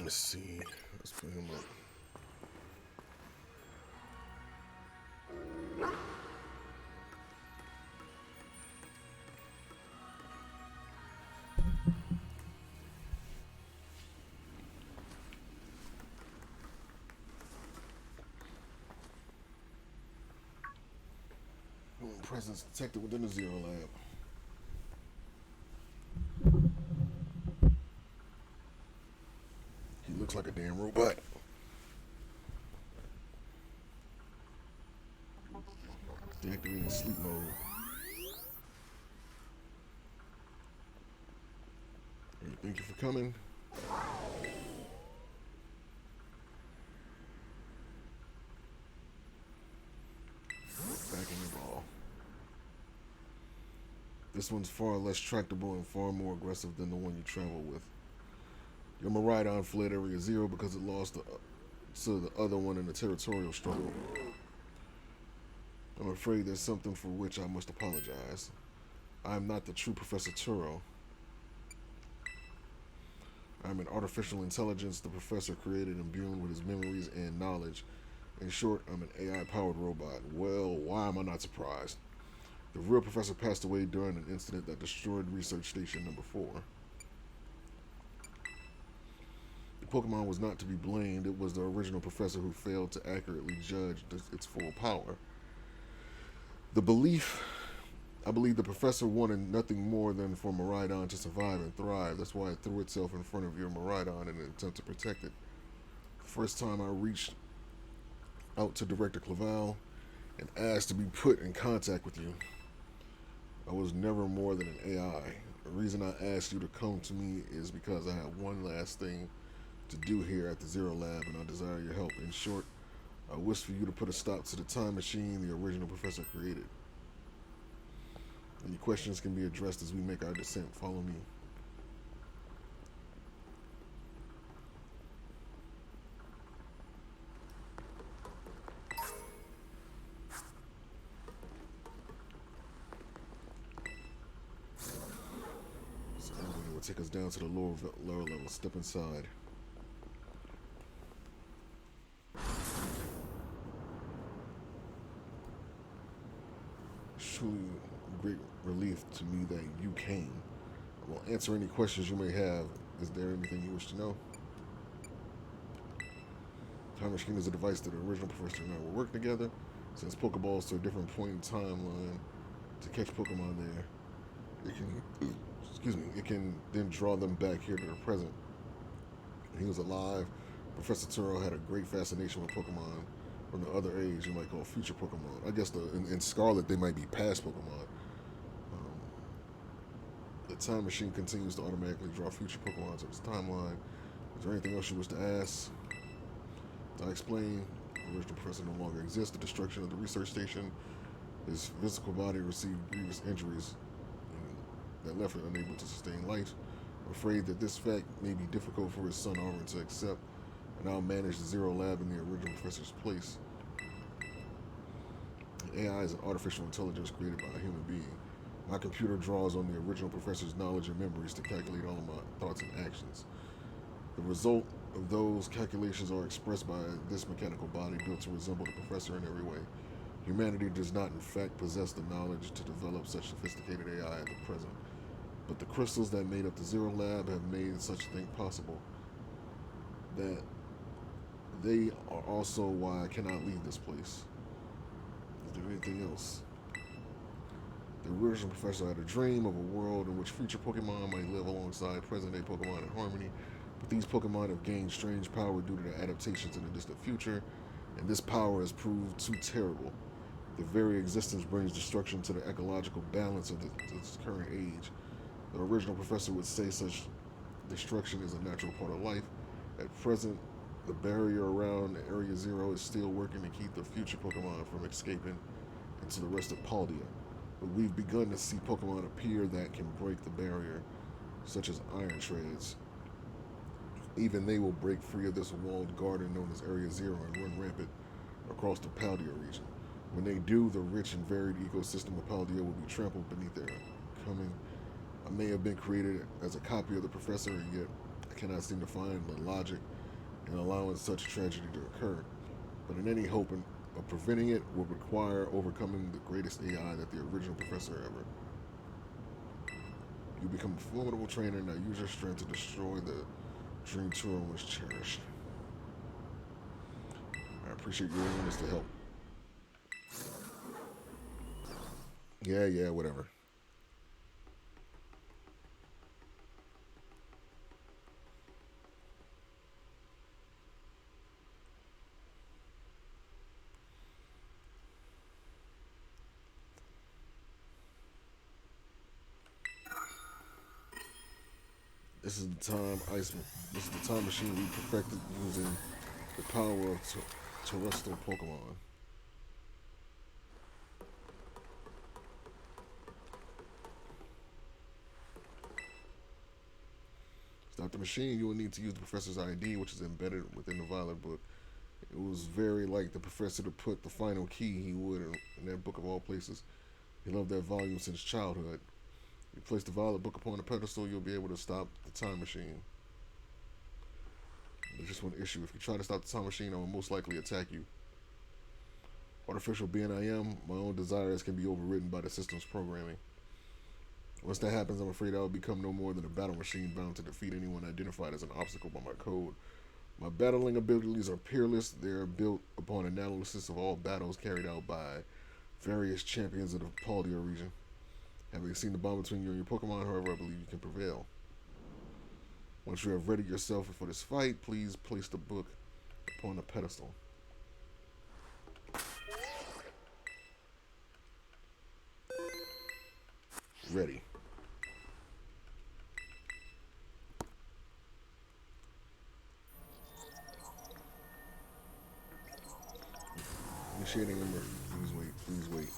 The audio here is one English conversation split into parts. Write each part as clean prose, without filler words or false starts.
Let's see. Let's put him up. Presence detected within the Zero Lab. He looks like a damn robot. Deactivating sleep mode. Hey, thank you for coming. Back in the ball. This one's far less tractable and far more aggressive than the one you travel with. Your Miraidon fled Area Zero because it lost to the other one in a territorial struggle. I'm afraid there's something for which I must apologize. I am not the true Professor TURO. I am an artificial intelligence the Professor created imbued with his memories and knowledge. In short, I'm an AI-powered robot. Well, why am I not surprised? The real Professor passed away during an incident that destroyed Research Station number 4. The Pokemon was not to be blamed. It was the original Professor who failed to accurately judge its full power. I believe the Professor wanted nothing more than for Miraidon to survive and thrive. That's why it threw itself in front of your Miraidon in an attempt to protect it. The first time I reached out to Director Clavel and asked to be put in contact with you, I was never more than an AI. The reason I asked you to come to me is because I have one last thing to do here at the Zero Lab, and I desire your help. In short, I wish for you to put a stop to the time machine the original Professor created. Any questions can be addressed as we make our descent. Follow me. So it will take us down to the lower level. Step inside. Truly great relief to me that you came. I will answer any questions you may have. Is there anything you wish to know? Time Machine is a device that the original Professor and I will work together. Sends Pokeballs to a different point in timeline to catch Pokemon there. It can then draw them back here to the present. When he was alive, Professor TURO had a great fascination with Pokemon from the other age, you might call future Pokemon. I guess in Scarlet they might be past Pokemon. The Time Machine continues to automatically draw future Pokemon to its timeline. Is there anything else you wish to ask? As I explained, the original Professor no longer exists. The destruction of the research station, his physical body received grievous injuries that left it unable to sustain life. I'm afraid that this fact may be difficult for his son Auburn to accept, and I'll manage the Zero Lab in the original Professor's place. The AI is an artificial intelligence created by a human being. My computer draws on the original Professor's knowledge and memories to calculate all of my thoughts and actions. The result of those calculations are expressed by this mechanical body built to resemble the Professor in every way. Humanity does not in fact possess the knowledge to develop such sophisticated AI at the present, but the crystals that made up the Zero Lab have made such a thing possible. That they are also why I cannot leave this place. Is there anything else? The original Professor had a dream of a world in which future Pokemon might live alongside present-day Pokemon in harmony, but these Pokemon have gained strange power due to their adaptations in the distant future, and this power has proved too terrible. Their very existence brings destruction to the ecological balance of its current age. The original Professor would say such destruction is a natural part of life. At present, the barrier around Area Zero is still working to keep the future Pokemon from escaping into the rest of Paldea. But we've begun to see Pokemon appear that can break the barrier, such as Iron Treads. Even they will break free of this walled garden known as Area Zero and run rampant across the Paldea region. When they do, the rich and varied ecosystem of Paldea will be trampled beneath their coming. I may have been created as a copy of the Professor, and yet I cannot seem to find the logic and allowing such tragedy to occur. But in any hope of preventing it would require overcoming the greatest AI that the original professor ever. You become a formidable trainer, now use your strength to destroy the dream TURO was cherished. I appreciate your willingness to help. Yeah, whatever. This is the time machine we perfected using the power of terrestrial Pokemon. To start the machine, you will need to use the professor's ID, which is embedded within the Violet book. It was very like the professor to put the final key he would in that book of all places. He loved that volume since childhood. You place the Violet book upon a pedestal, you'll be able to stop the time machine. There's just one issue. If you try to stop the time machine, I will most likely attack you. Artificial being I am, my own desires can be overridden by the system's programming. Once that happens, I'm afraid I will become no more than a battle machine bound to defeat anyone identified as an obstacle by my code. My battling abilities are peerless. They are built upon analysis of all battles carried out by various champions of the Paldia region. Having seen the bond between you and your Pokemon, however, I believe you can prevail. Once you have readied yourself for this fight, please place the book upon the pedestal. Ready. Initiating emergency. Please wait.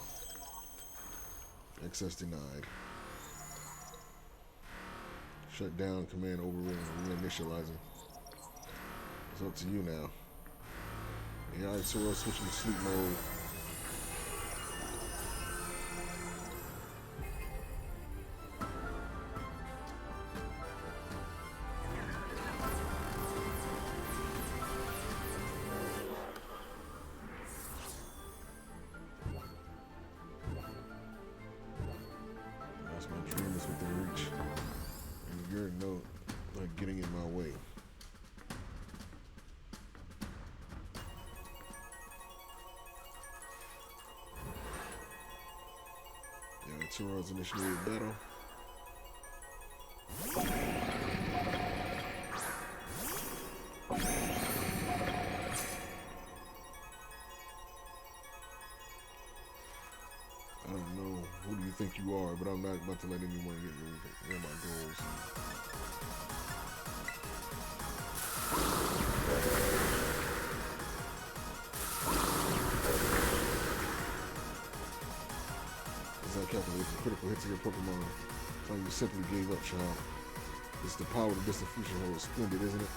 Access denied. Shut down, command overridden, reinitializing. It's up to you now. AI TURO switching to sleep mode. That's my dream is within reach. And you're not getting in my way. Yeah, TURO's initiated battle. I don't know who do you think you are, but I'm not about to let anyone get near my goals. As I calculate the critical hits of your Pokemon, so you simply gave up, child. It's the power the distant future holds. Splendid, isn't it?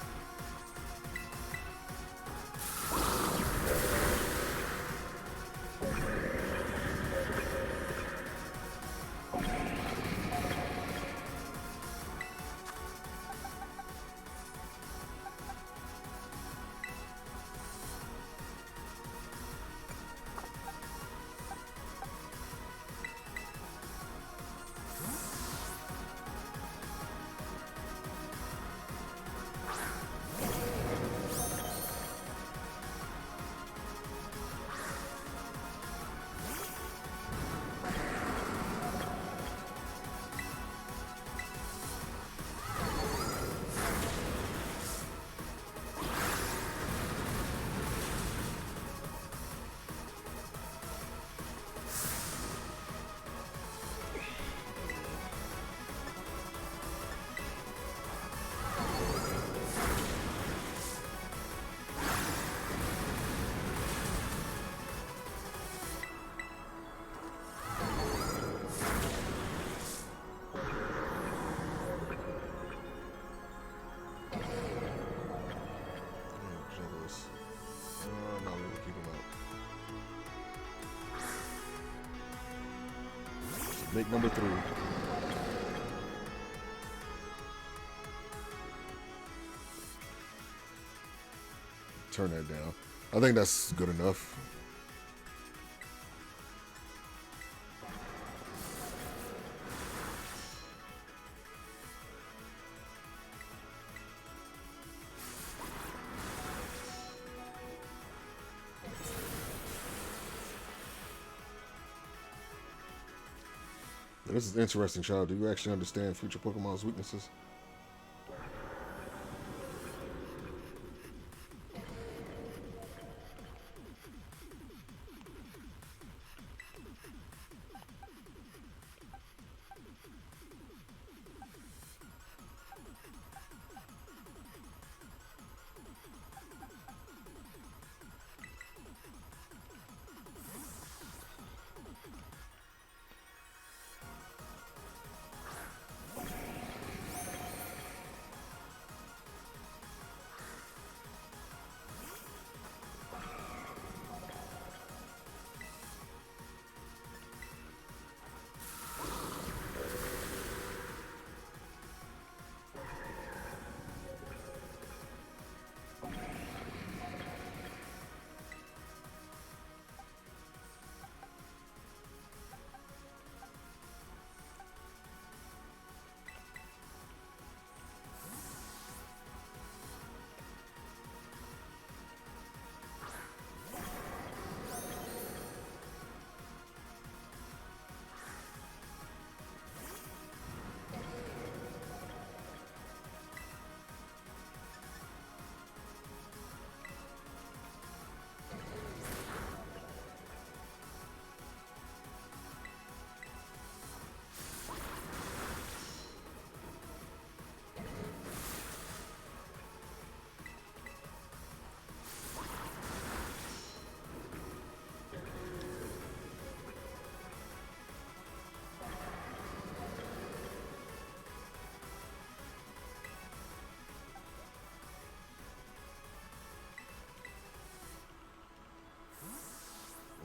Make number 3. turn that down. I think that's good enough. This is interesting, child. Do you actually understand future Pokemon's weaknesses?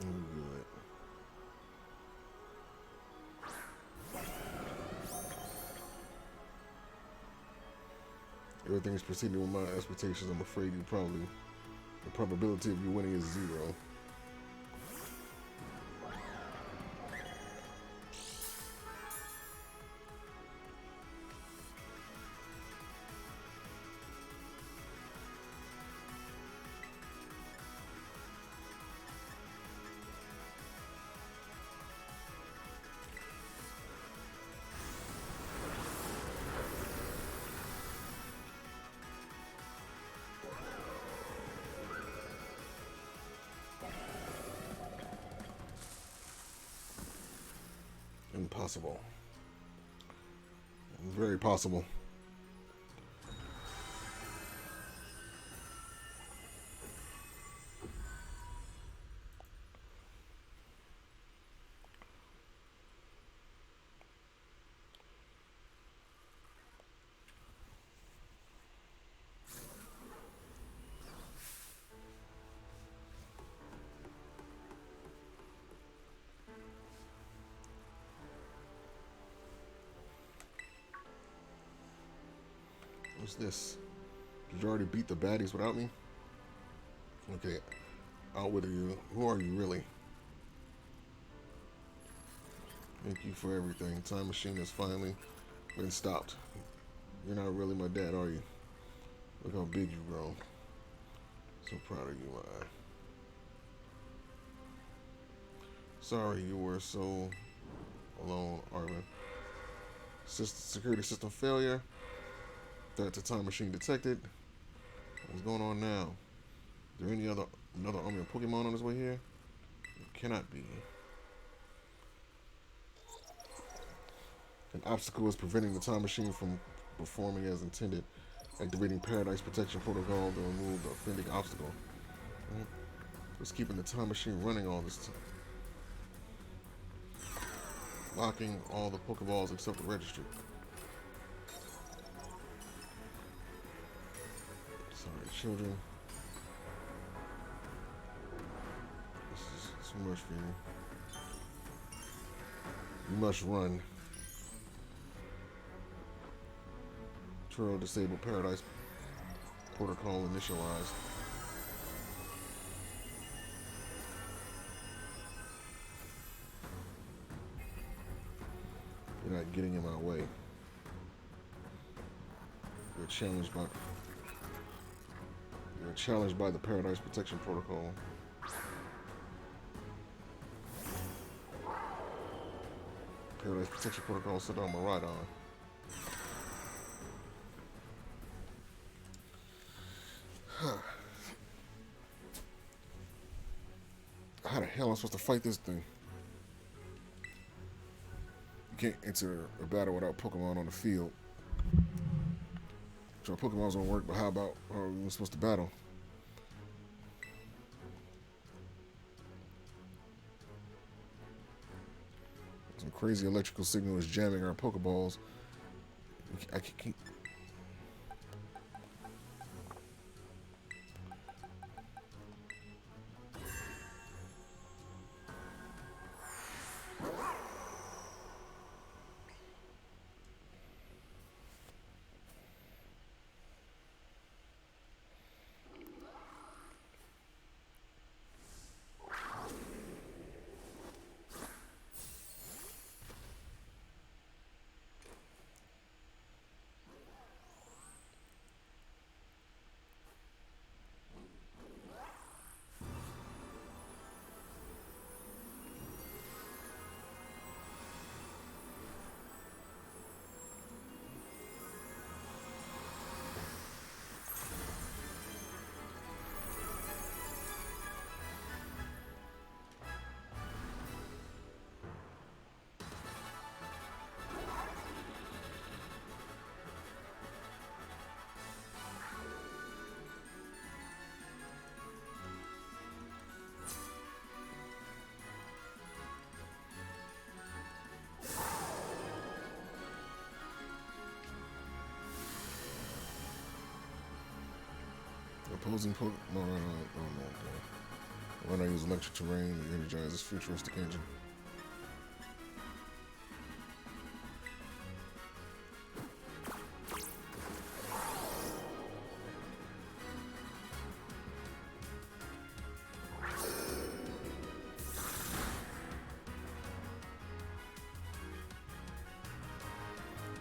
Good. Everything's proceeding with my expectations. I'm afraid the probability of you winning is 0. Impossible. Very possible. What's this? Did you already beat the baddies without me? Okay, out with you. Who are you really? Thank you for everything. Time machine has finally been stopped. You're not really my dad, are you? Look how big you've grown. So proud of you, my. Sorry you were so alone, Arvin. Security system failure. Threat to time machine detected. What's going on now? Is there another army of Pokemon on its way here? It cannot be. An obstacle is preventing the time machine from performing as intended. Activating Paradise Protection Protocol to remove the offending obstacle. Right. What's keeping the time machine running all this time? Locking all the Pokeballs except the registry. Sorry, children. This is too much for you. You must run. TURO disabled Paradise Protocol initialized. not getting in my way. You're challenged by the Paradise Protection Protocol. Paradise Protection Protocol sit on my right arm. How the hell am I supposed to fight this thing? You can't enter a battle without Pokemon on the field. So Pokemon's gonna work, but how about how are we supposed to battle? Some crazy electrical signal is jamming our Pokeballs. I can't. Opposing Pokemon. No. When I use electric terrain to energize this futuristic engine.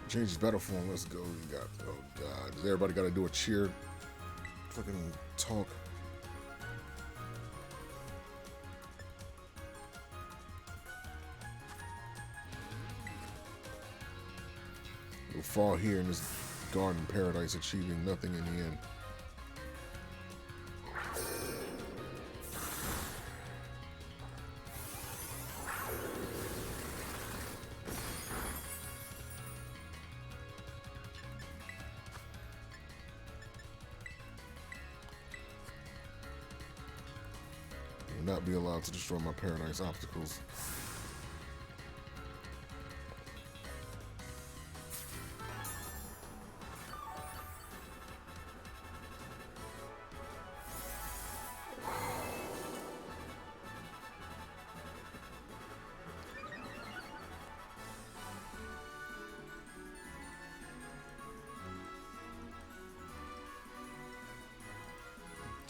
Change his battle form. Let's go. We got. Oh God! Does everybody got to do a cheer? Fucking talk. We'll fall here in this garden paradise, achieving nothing in the end. Not be allowed to destroy my paradise obstacles.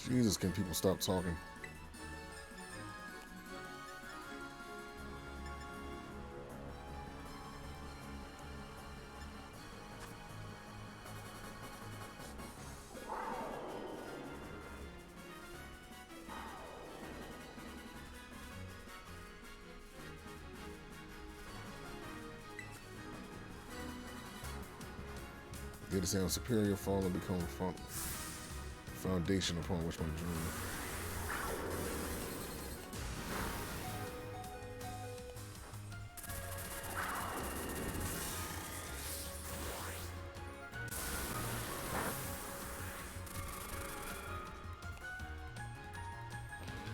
Jesus, can people stop talking? Data sound superior, fall and become foundation upon which my dream.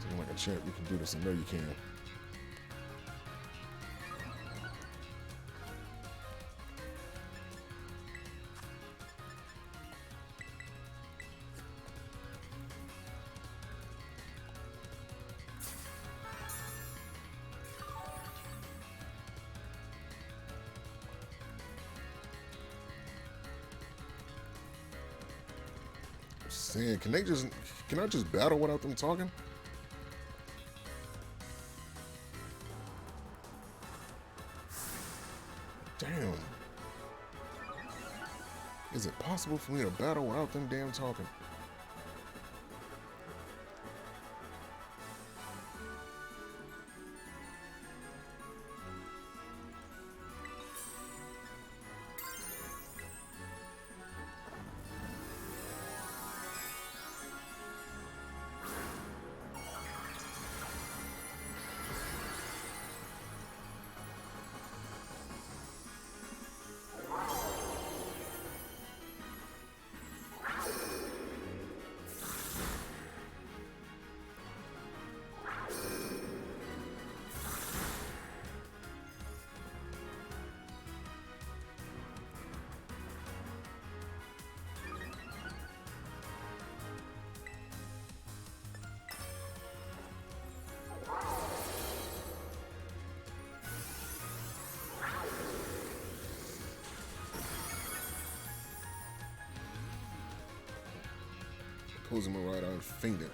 Sound like a champ, you can do this. I know you can. Saying, can I just battle without them talking? Damn. Is it possible for me to battle without them damn talking? Closing my right eye, fainted.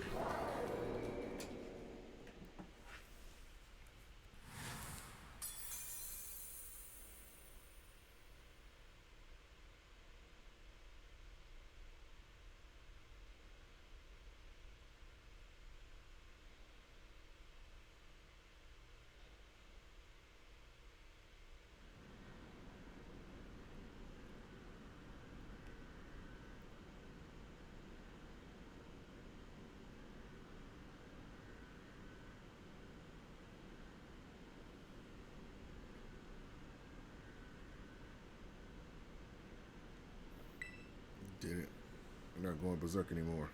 Did it. I'm not going berserk anymore.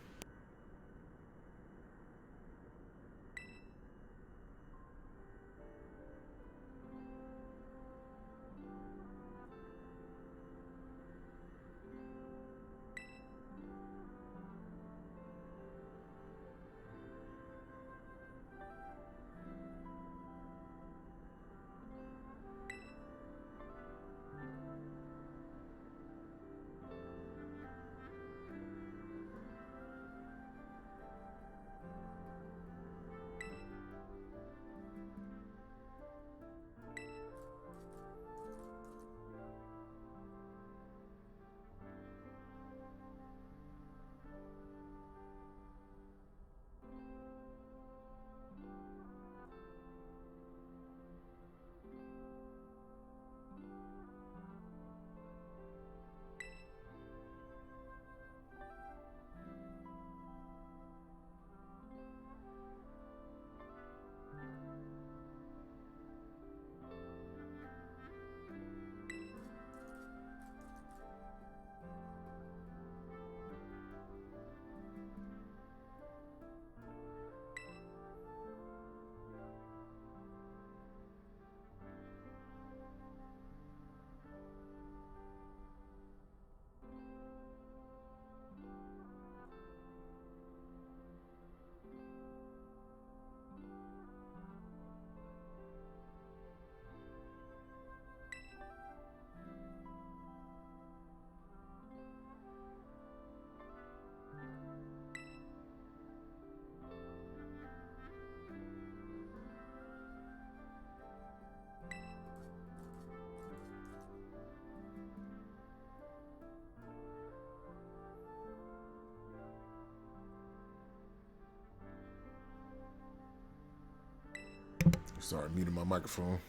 Sorry, muted my microphone.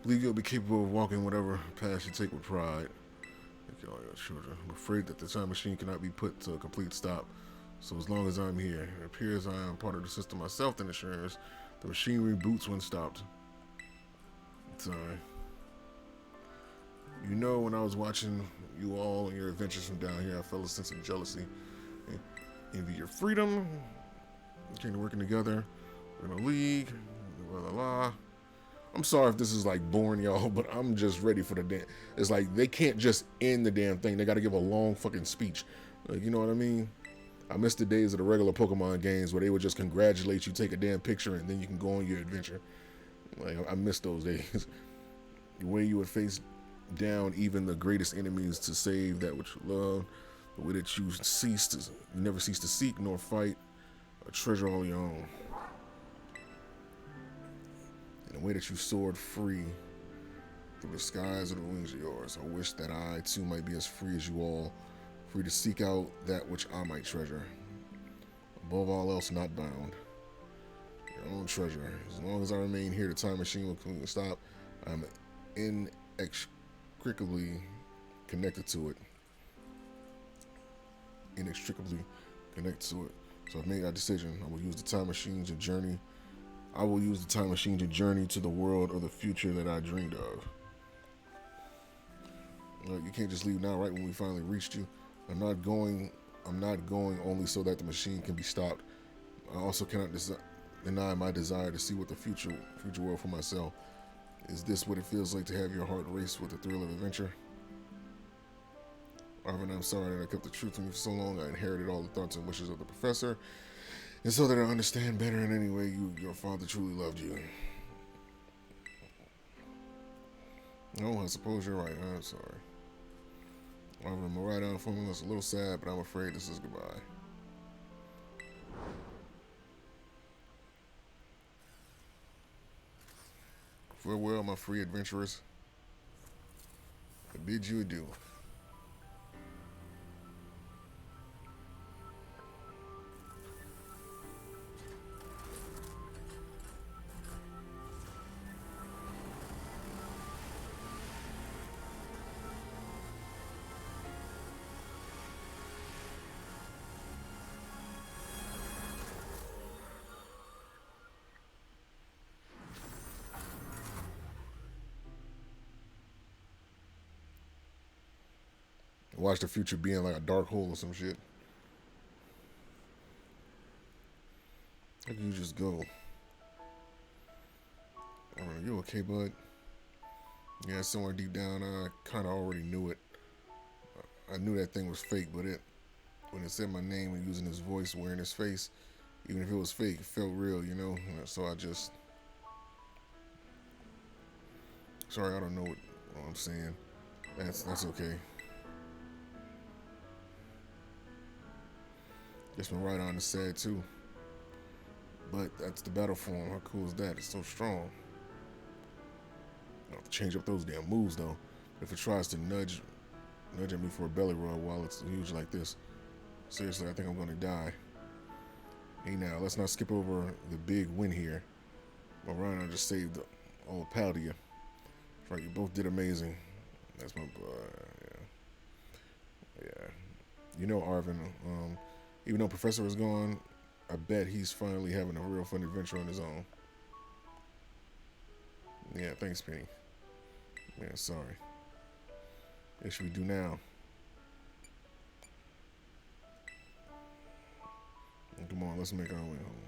Believe you'll be capable of walking whatever path you take with pride. Thank you all your children. I'm afraid that the time machine cannot be put to a complete stop. So as long as I'm here, it appears I am part of the system myself that ensures the machine reboots when stopped. Sorry. You know, when I was watching you all and your adventures from down here, I felt a sense of jealousy. Envy your freedom. Came to working together. We're in a league. Blah, blah, blah. I'm sorry if this is like boring y'all, but I'm just ready for the damn. It's like they can't just end the damn thing. They got to give a long fucking speech. Like, you know what I mean? I miss the days of the regular Pokemon games where they would just congratulate you, take a damn picture, and then you can go on your adventure. Like, I miss those days. The way you would face down even the greatest enemies to save that which you love. The way that you never cease to seek nor fight a treasure all your own. And the way that you soared free through the skies of the wings of yours. I wish that I too might be as free as you all, free to seek out that which I might treasure. Above all else, not bound. Your own treasure. As long as I remain here, the time machine will stop. I'm inextricably connected to it. Inextricably connected to it. So I've made that decision. I will use the time machine to journey. I will use the time machine to journey to the world or the future that I dreamed of. You can't just leave now, right when we finally reached you. I'm not going only so that the machine can be stopped. I also cannot deny my desire to see what the future world for myself. Is this what it feels like to have your heart race with the thrill of adventure? Arvin, I'm sorry that I kept the truth from you for so long. I inherited all the thoughts and wishes of the professor. And so that I understand better in any way your father truly loved you. No, I suppose you're right. I'm sorry. Arvin, my ride-out formula is a little sad, but I'm afraid this is goodbye. Farewell, my free adventurers. I bid you adieu. Watch the future being like a dark hole or some shit. How can you just go? Are you okay, bud? Yeah, somewhere deep down, I kind of already knew it. I knew that thing was fake, but when it said my name and using his voice, wearing his face, even if it was fake, it felt real, you know? So I just... Sorry, I don't know what I'm saying. That's okay. Guess my right arm is sad too. But that's the battle form. How cool is that? It's so strong. I'll have to change up those damn moves though. If it tries to nudge at me for a belly rub while it's huge like this, seriously, I think I'm gonna die. Hey now, let's not skip over the big win here. Orion just saved all the pal to you. That's right, you both did amazing. That's my yeah. You know, Arvin, even though Professor is gone, I bet he's finally having a real fun adventure on his own. Yeah, thanks, Penny. Yeah, sorry. What should we do now? Come on, let's make our way home.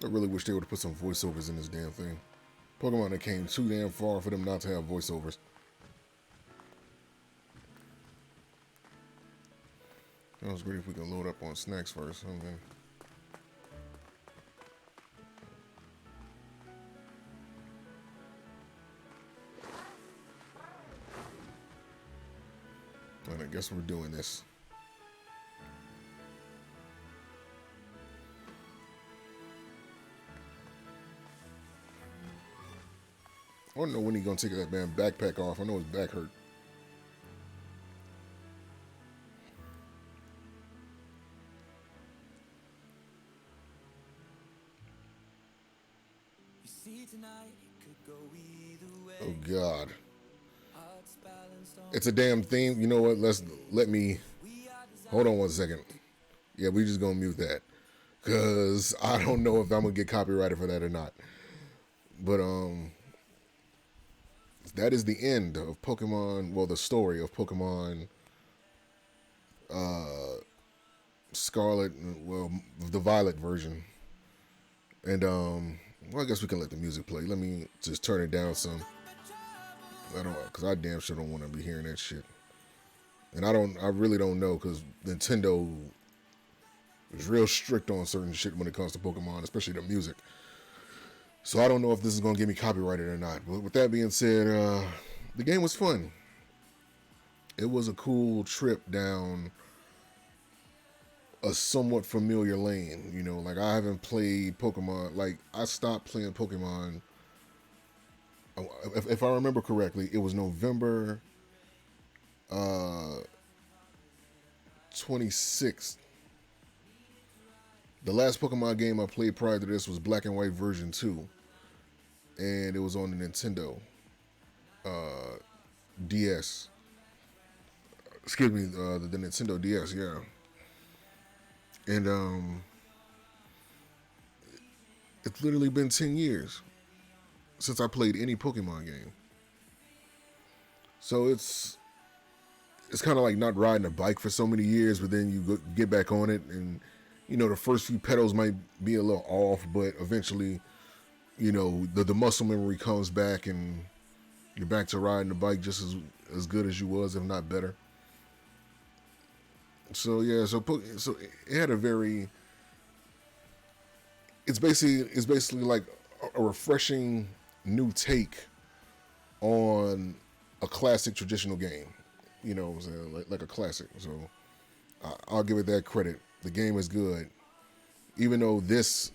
I really wish they would have put some voiceovers in this damn thing. Pokemon that came too damn far for them not to have voiceovers. That was great if we could load up on snacks first. Okay. And I guess we're doing this. I don't know when he's gonna take that damn backpack off. I know his back hurt. Oh God. It's a damn theme. You know what? Let me hold on one second. Yeah, we just gonna mute that. Cause I don't know if I'm gonna get copyrighted for that or not. But that is the end of Pokemon. Well, the story of Pokemon Scarlet. Well, the Violet version. And Well, I guess we can let the music play. Let me just turn it down some. I don't, cause I damn sure don't want to be hearing that shit. And I really don't know, cause Nintendo is real strict on certain shit when it comes to Pokemon, especially the music. So I don't know if this is gonna get me copyrighted or not. But with that being said, the game was fun. It was a cool trip down a somewhat familiar lane. You know, like I haven't played Pokemon. Like I stopped playing Pokemon. If I remember correctly, it was November 26th. The last Pokemon game I played prior to this was Black and White version 2, and it was on the Nintendo DS. Excuse me, the Nintendo DS, yeah. And it's literally been 10 years since I played any Pokemon game. So it's kind of like not riding a bike for so many years, but then you get back on it, and you know the first few pedals might be a little off, but eventually, you know the muscle memory comes back, and you're back to riding the bike just as good as you was, if not better. So yeah, so it had a very it's basically like a refreshing new take on a classic traditional game. You know what I'm saying? Like a classic. So I'll give it that credit. The game is good. Even though this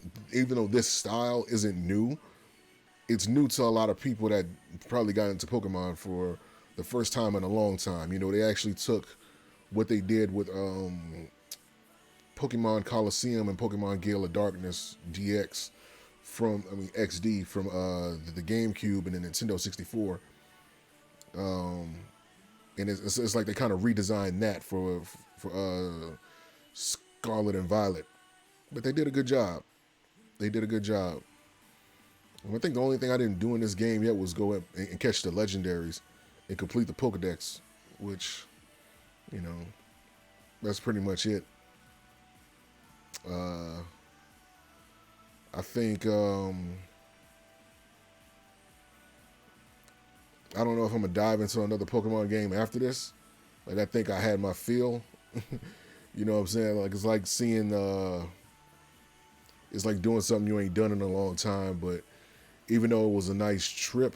style isn't new, it's new to a lot of people that probably got into Pokemon for the first time in a long time. You know, they actually took what they did with Pokemon Coliseum and Pokemon Gale of Darkness DX XD from the GameCube and the Nintendo 64. And it's like they kind of redesigned that for Scarlet and Violet, but they did a good job. They did a good job. I think the only thing I didn't do in this game yet was go up and catch the legendaries and complete the Pokedex, which, you know, that's pretty much it. I think I don't know if I'm gonna dive into another Pokemon game after this. Like I think I had my fill. You know what I'm saying? Like it's like seeing it's like doing something you ain't done in a long time, but even though it was a nice trip,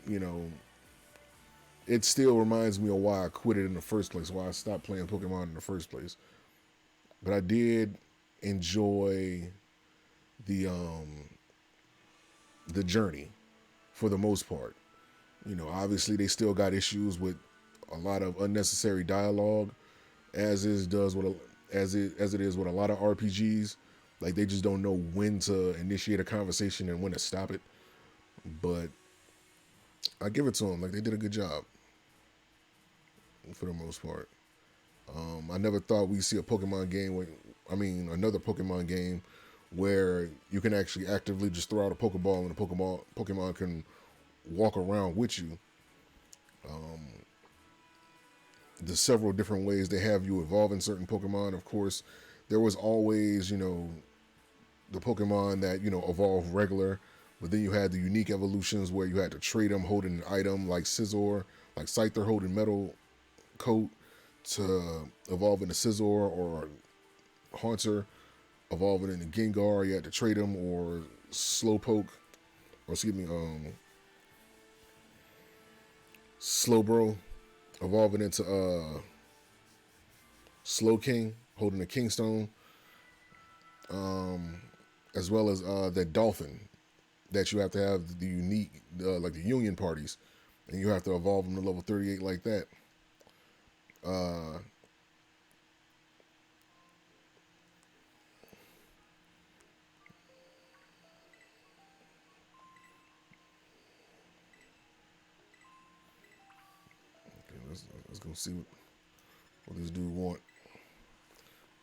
you know, it still reminds me of why I quit it in the first place, why I stopped playing Pokemon in the first place. But I did enjoy the um the journey for the most part. You know, obviously they still got issues with a lot of unnecessary dialogue, as it is with a lot of RPGs. Like they just don't know when to initiate a conversation and when to stop it. But I give it to them. Like they did a good job for the most part. I never thought we'd see a Pokemon game another Pokemon game where you can actually actively just throw out a Pokeball and the Pokemon can walk around with you. The several different ways they have you evolving certain Pokemon. Of course, there was always, you know, the Pokemon that, you know, evolve regular, but then you had the unique evolutions where you had to trade them holding an item like Scizor, like Scyther holding Metal Coat to evolve into Scizor, or Haunter evolving into Gengar. You had to trade them, or Slowpoke, or excuse me, Slowbro evolving into Slowking holding a Kingstone, as well as that Dolphin that you have to have the unique, like the Union parties, and you have to evolve them to level 38 like that. Uh, okay, let's go see what this dude want.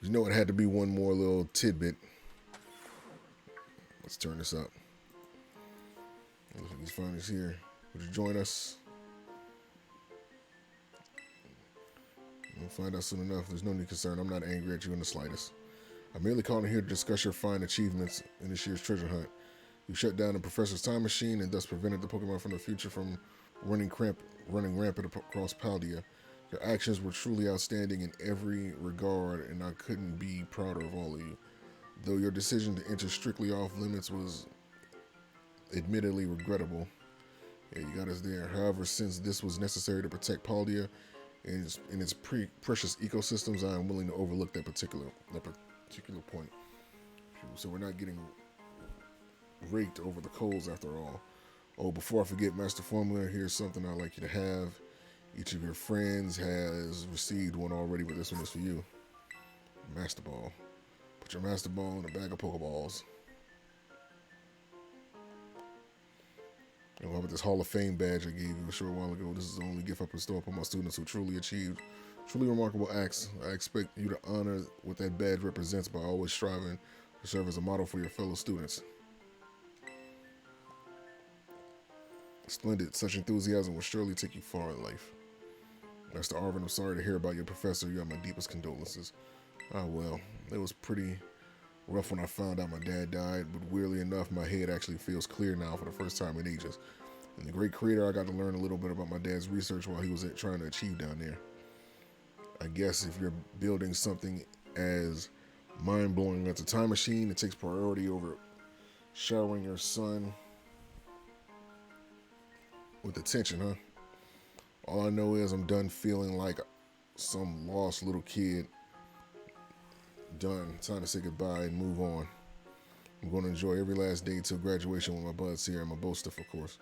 You know, it had to be one more little tidbit. Let's turn this up. Looks like he's finally here. Would you join us? We'll find out soon enough. There's no need concern. I'm not angry at you in the slightest. I'm merely calling here to discuss your fine achievements in this year's treasure hunt. You shut down the professor's time machine and thus prevented the Pokemon from the future from running, running rampant across Paldea. Your actions were truly outstanding in every regard, and I couldn't be prouder of all of you. Though your decision to enter strictly off limits was admittedly regrettable, yeah, you got us there. However, since this was necessary to protect Paldea and its precious ecosystems, I am willing to overlook that particular point. So we're not getting raked over the coals after all. Oh, before I forget, Master Formula, here's something I'd like you to have. Each of your friends has received one already, but this one is for you. Master Ball. Put your Master Ball in a bag of Pokeballs. And how about this Hall of Fame badge I gave you a short while ago? This is the only gift I bestow upon my students who truly achieved truly remarkable acts. I expect you to honor what that badge represents by always striving to serve as a model for your fellow students. Splendid. Such enthusiasm will surely take you far in life. Master Arvin, I'm sorry to hear about your professor. You have my deepest condolences. Ah, well, it was pretty rough when I found out my dad died, but weirdly enough, my head actually feels clear now for the first time in ages. And the great creator, I got to learn a little bit about my dad's research while he was trying to achieve down there. I guess if you're building something as mind-blowing as a time machine, it takes priority over showering your son with attention, huh? All I know is I'm done feeling like some lost little kid. Done. Time to say goodbye and move on. I'm going to enjoy every last day till graduation with my buds here and my bow stuff, of course.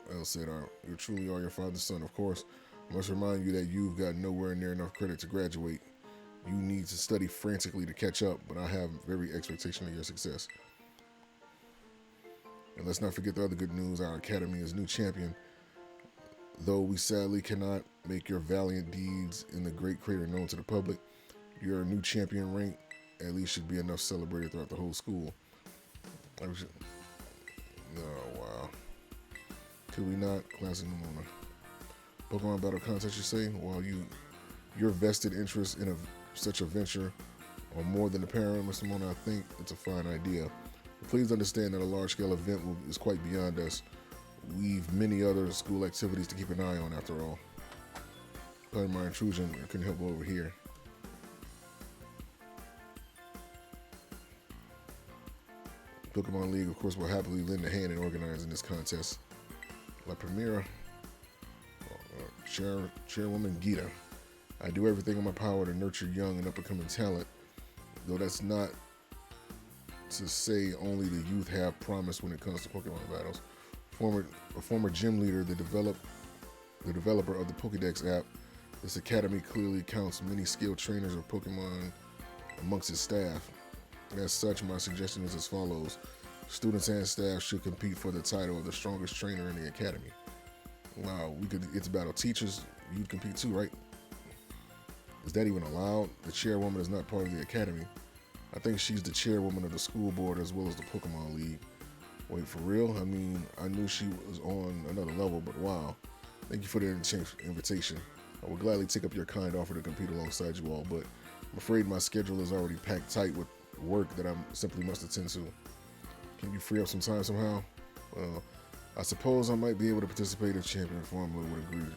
Well said, you truly are your father's son, of course. I must remind you that you've got nowhere near enough credit to graduate. You need to study frantically to catch up, but I have every expectation of your success. And let's not forget the other good news. Our academy is new champion. Though we sadly cannot make your valiant deeds in the great crater known to the public, your new champion rank at least should be enough celebrated throughout the whole school. Oh, wow. Could we not? Classic Nimona. Pokemon Battle Contest, you say? While your vested interest in such a venture are more than apparent, Mr. Mona, I think it's a fine idea. But please understand that a large-scale event is quite beyond us. We've many other school activities to keep an eye on, after all. Pardon my intrusion, I couldn't help over here. Pokemon League, of course, will happily lend a hand in organizing this contest. La Primera, Chairwoman Gita. I do everything in my power to nurture young and up-and-coming talent, though that's not to say only the youth have promise when it comes to Pokemon battles. A former gym leader, the developer of the Pokédex app, this academy clearly counts many skilled trainers of Pokemon amongst its staff. As such, my suggestion is as follows. Students and staff should compete for the title of the strongest trainer in the academy. Wow, we could get to battle teachers. You'd compete too, right? Is that even allowed? The chairwoman is not part of the academy. I think she's the chairwoman of the school board as well as the Pokemon League. Wait, for real? I mean, I knew she was on another level, but wow. Thank you for the invitation. I would gladly take up your kind offer to compete alongside you all, but I'm afraid my schedule is already packed tight with work that I simply must attend to. Can you free up some time somehow? Well, I suppose I might be able to participate if Champion Formula would agree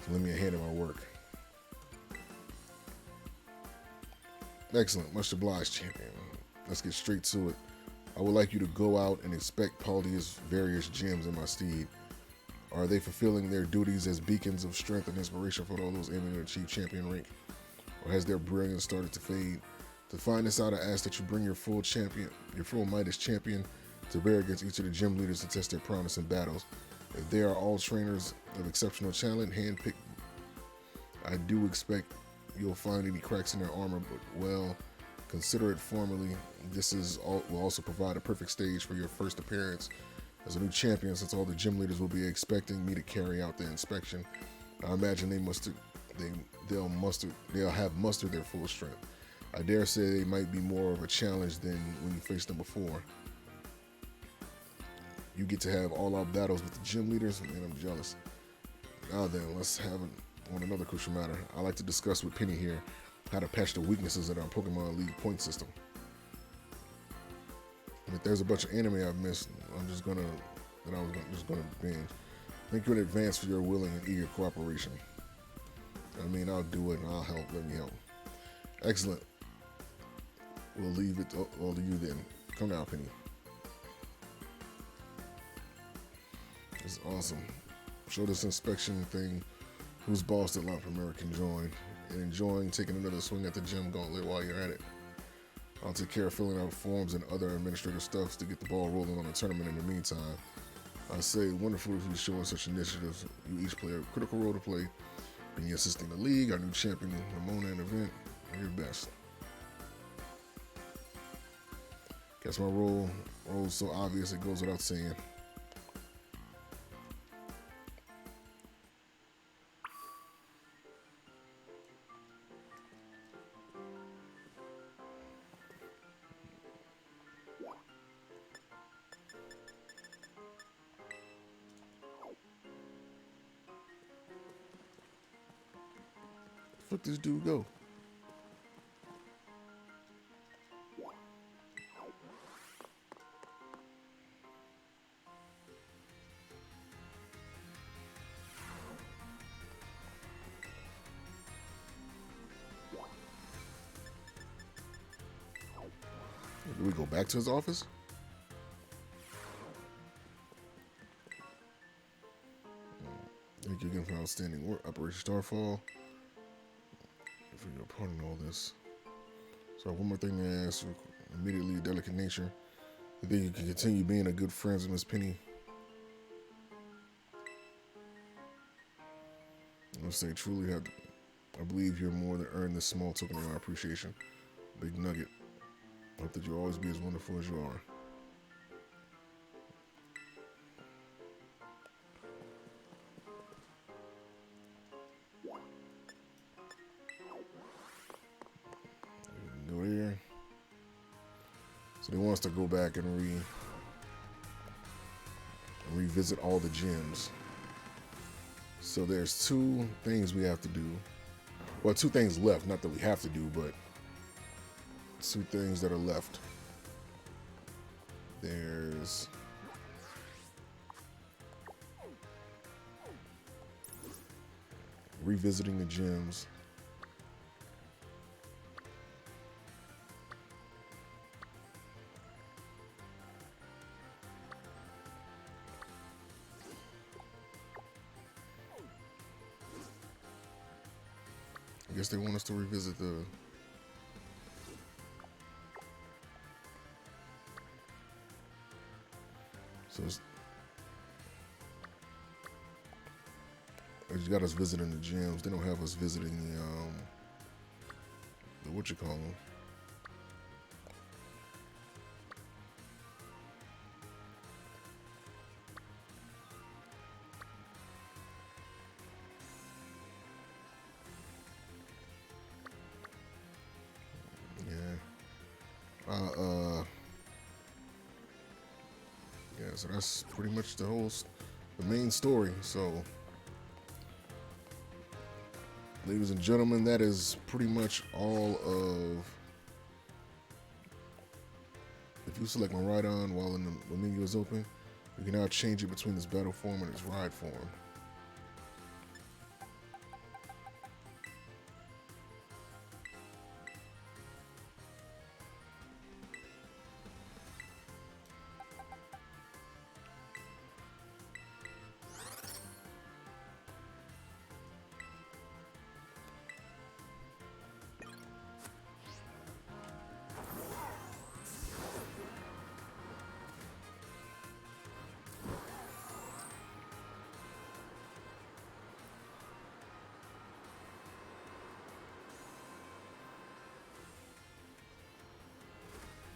to lend me a hand in my work. Excellent. Much obliged, Champion. Let's get straight to it. I would like you to go out and inspect Paldea's various gyms in my steed. Are they fulfilling their duties as beacons of strength and inspiration for all those aiming to achieve champion rank? Or has their brilliance started to fade? To find this out, I ask that you bring your full might as champion to bear against each of the gym leaders to test their prowess in battles. If they are all trainers of exceptional talent, handpicked, I do expect you'll find any cracks in their armor, but well, consider it formally. Will also provide a perfect stage for your first appearance as a new champion, since all the gym leaders will be expecting me to carry out the inspection. I imagine they'll have mustered their full strength. I dare say they might be more of a challenge than when you faced them before. You get to have all-out battles with the gym leaders, and I'm jealous. Now then, let's have it on another crucial matter. I like to discuss with Penny here how to patch the weaknesses in our Pokemon League point system. And if there's a bunch of anime I've missed, just gonna binge. Thank you in advance for your willing and eager cooperation. I mean, I'll do it and I'll help. Let me help. Excellent. We'll leave it all to you then. Come now, Penny. It's awesome. Show this inspection thing whose boss did Latin American join and enjoying taking another swing at the gym gauntlet while you're at it. I'll take care of filling out forms and other administrative stuff to get the ball rolling on the tournament in the meantime. I say wonderful to be showing such initiatives. You each play a critical role to play. Being assisting the league, our new champion, Ramona, and event, are your best. Guess my role's so obvious it goes without saying. Fuck this dude go? Do we go back to his office? Thank you again for outstanding work, Operation Starfall. For your part in all this. So one more thing to ask, immediately a delicate nature. You think you can continue being a good friend with Miss Penny? I'll say truly, I believe you're more than earned this small token of my appreciation. Big nugget. I hope that you'll always be as wonderful as you are. Go there. So they want us to go back and revisit all the gyms. So there's two things we have to do. Well, two things left. Not that we have to do, but two things that are left. There's revisiting the gyms. I guess they want us to revisit the they just got us visiting the gyms. They don't have us visiting the what you call them. Yeah, so that's pretty much the main story. So, ladies and gentlemen, that is pretty much all of. If you select my ride on while the menu is open, you can now change it between its battle form and its ride form.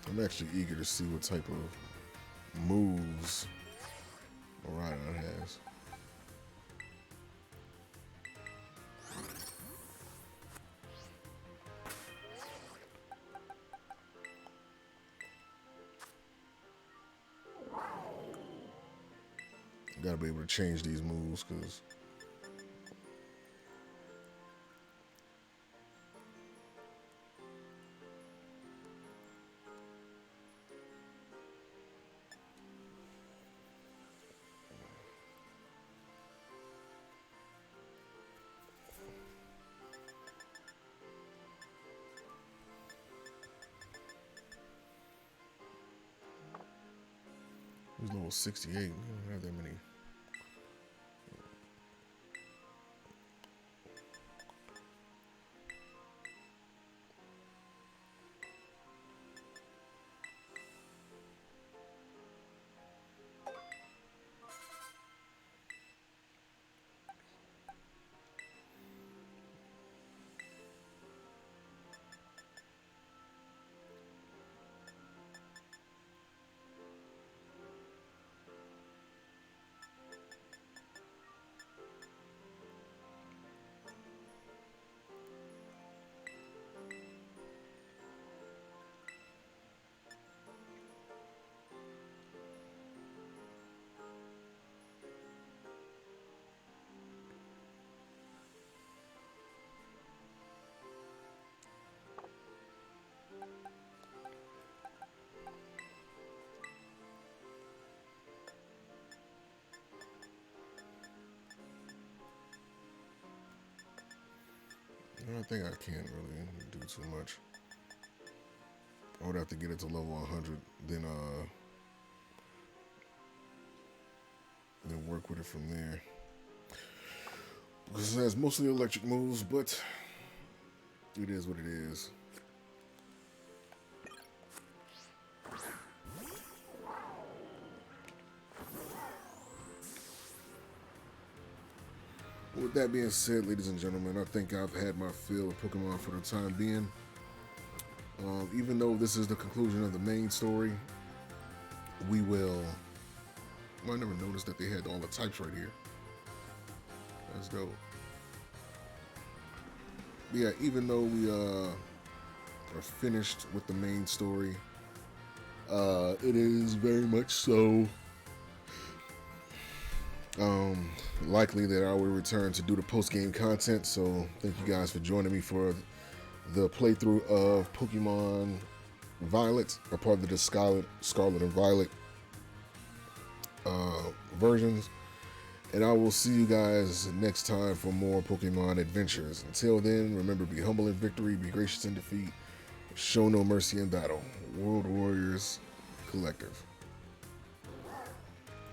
I'm actually eager to see what type of moves Orion has. Gotta be able to change these moves because He's level 68. We don't have that many. I think I can't really do too much. I would have to get it to level 100, then work with it from there. Because it has mostly electric moves, but it is what it is. With that being said, ladies and gentlemen, I think I've had my fill of Pokemon for the time being. Even though this is the conclusion of the main story, we will... Well, I never noticed that they had all the types right here. That's dope. But yeah, even though we are finished with the main story, it is very much so likely that I will return to do the post-game content. So thank you guys for joining me for the playthrough of Pokemon Violet, or part of the Scarlet and Violet versions. And I will see you guys next time for more Pokemon adventures. Until then, remember, be humble in victory, be gracious in defeat, show no mercy in battle. World Warriors Collective.